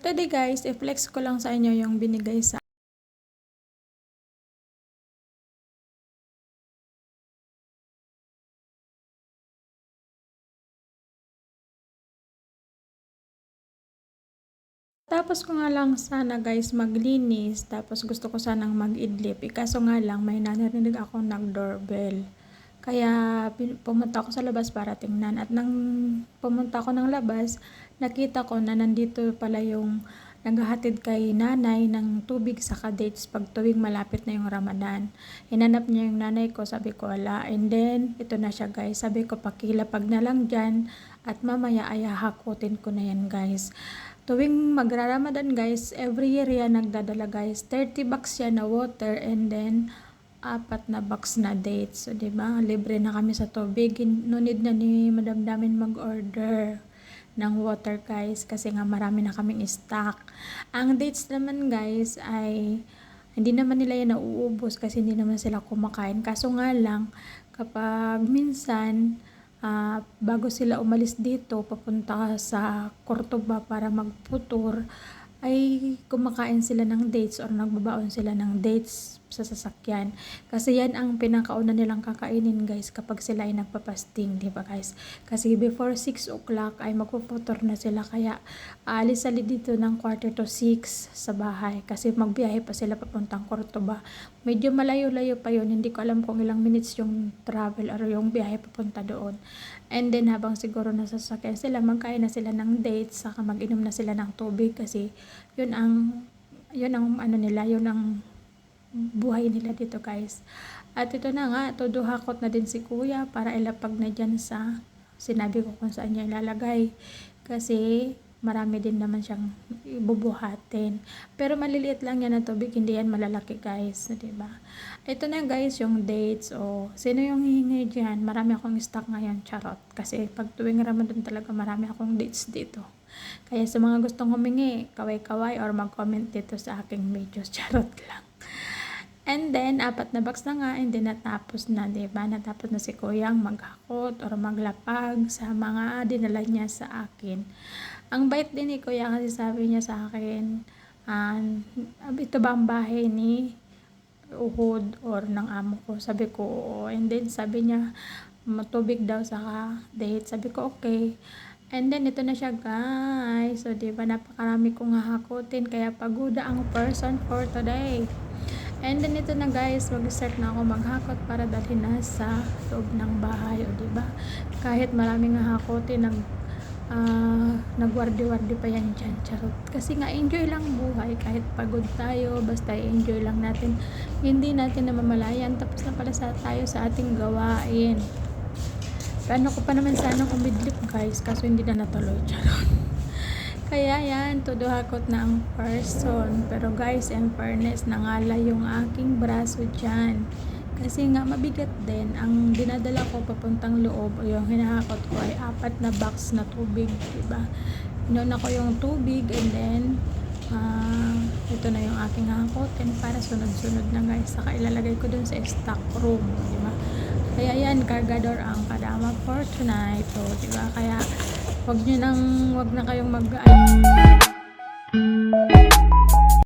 today guys, i-flex ko lang sa inyo yung binigay sa tapos ko nga lang sana guys maglinis, tapos gusto ko sanang mag-idlip. Kaso nga lang may narinig ako nag-doorbell. Kaya pumunta ako sa labas para tingnan. At nang pumunta ako ng labas, nakita ko na nandito pala yung naghahatid kay nanay ng tubig sa dates pag tuwing malapit na yung Ramadan. Hinanap niya yung nanay ko, sabi ko wala. And then, ito na siya guys. Sabi ko pakilapag na lang dyan at mamaya ay hahakutin ko na yan guys. Tuwing magra-Ramadan guys, every year yan nagdadala guys. 30 bucks yan na water and then 4 na box na dates. So, diba? Libre na kami sa tubig. No need na ni Madam Damin mag-order ng water guys kasi nga marami na kaming stock. Ang dates naman guys ay hindi naman nila yan nauubos kasi hindi naman sila kumakain. Kaso nga lang, kapag minsan bago sila umalis dito papunta sa Cordoba para magputur, ay kumakain sila ng dates or nagbabaon sila ng dates sa sasakyan. Kasi yan ang pinakauna nilang kakainin guys kapag sila ay nagpapasting, di ba guys? Kasi before 6 o'clock ay magpuputor na sila, kaya aalis sila dito ng 5:45 sa bahay kasi magbiyahe pa sila papuntang Cordoba. Medyo malayo-layo pa yun, hindi ko alam kung ilang minutes yung travel or yung biyahe papunta doon. And then habang siguro nasasakyan sila, magkain na sila ng dates, saka mag-inom na sila ng tubig kasi yun ang ano nila, yun ang buhay nila dito guys. At ito na nga, tuduhakot na din si kuya para ilapag na dyan sa sinabi ko kung saan niya ilalagay kasi marami din naman siyang ibubuhatin. Pero maliliit lang yan na tubig, hindi yan malalaki guys, diba? Ito na guys yung dates. Sino yung hihingi dyan? Marami akong stock ngayon, charot. Kasi pag tuwing Ramadan talaga marami akong dates dito. Kaya sa mga gustong humingi, kaway-kaway or mag-comment dito sa aking videos, charot lang. And then, 4 na box na nga, and then natapos na, diba? Natapos na si kuyang maghakot or maglapag sa mga dinala niya sa akin. Ang bait din ni kuya kasi sabi niya sa akin, ito ba ang bahay ni Uhud or ng amo ko? Sabi ko, oo. And then, sabi niya, matubig daw sa date. Sabi ko, okay. And then, ito na siya guys. So, diba, napakarami kong hahakutin. Kaya pagoda ang person for today. And then ito na guys, mag-start na ako maghakot para dalhin na sa loob ng bahay, o diba? Kahit maraming hahakotin, nagwardi-wardi pa yan dyan, charot. Kasi nga enjoy lang buhay, kahit pagod tayo, basta enjoy lang natin. Hindi natin namamalayan, tapos na pala tayo sa ating gawain. Paano ko pa naman sana kumidlip guys, kaso hindi na natuloy, charot. Kaya yan, tuduhakot na ang person. Pero guys, in fairness, nangala yung aking braso dyan. Kasi nga mabigat din. Ang dinadala ko papuntang loob o yung hinahakot ko ay 4 na box na tubig, diba? Inuna ko yung tubig and then ito na yung aking hahakotin para sunod-sunod na guys. Saka ilalagay ko dun sa stock room, diba? Kaya yan, cargador ang kadama for tonight. So, diba? Kaya wag na kayong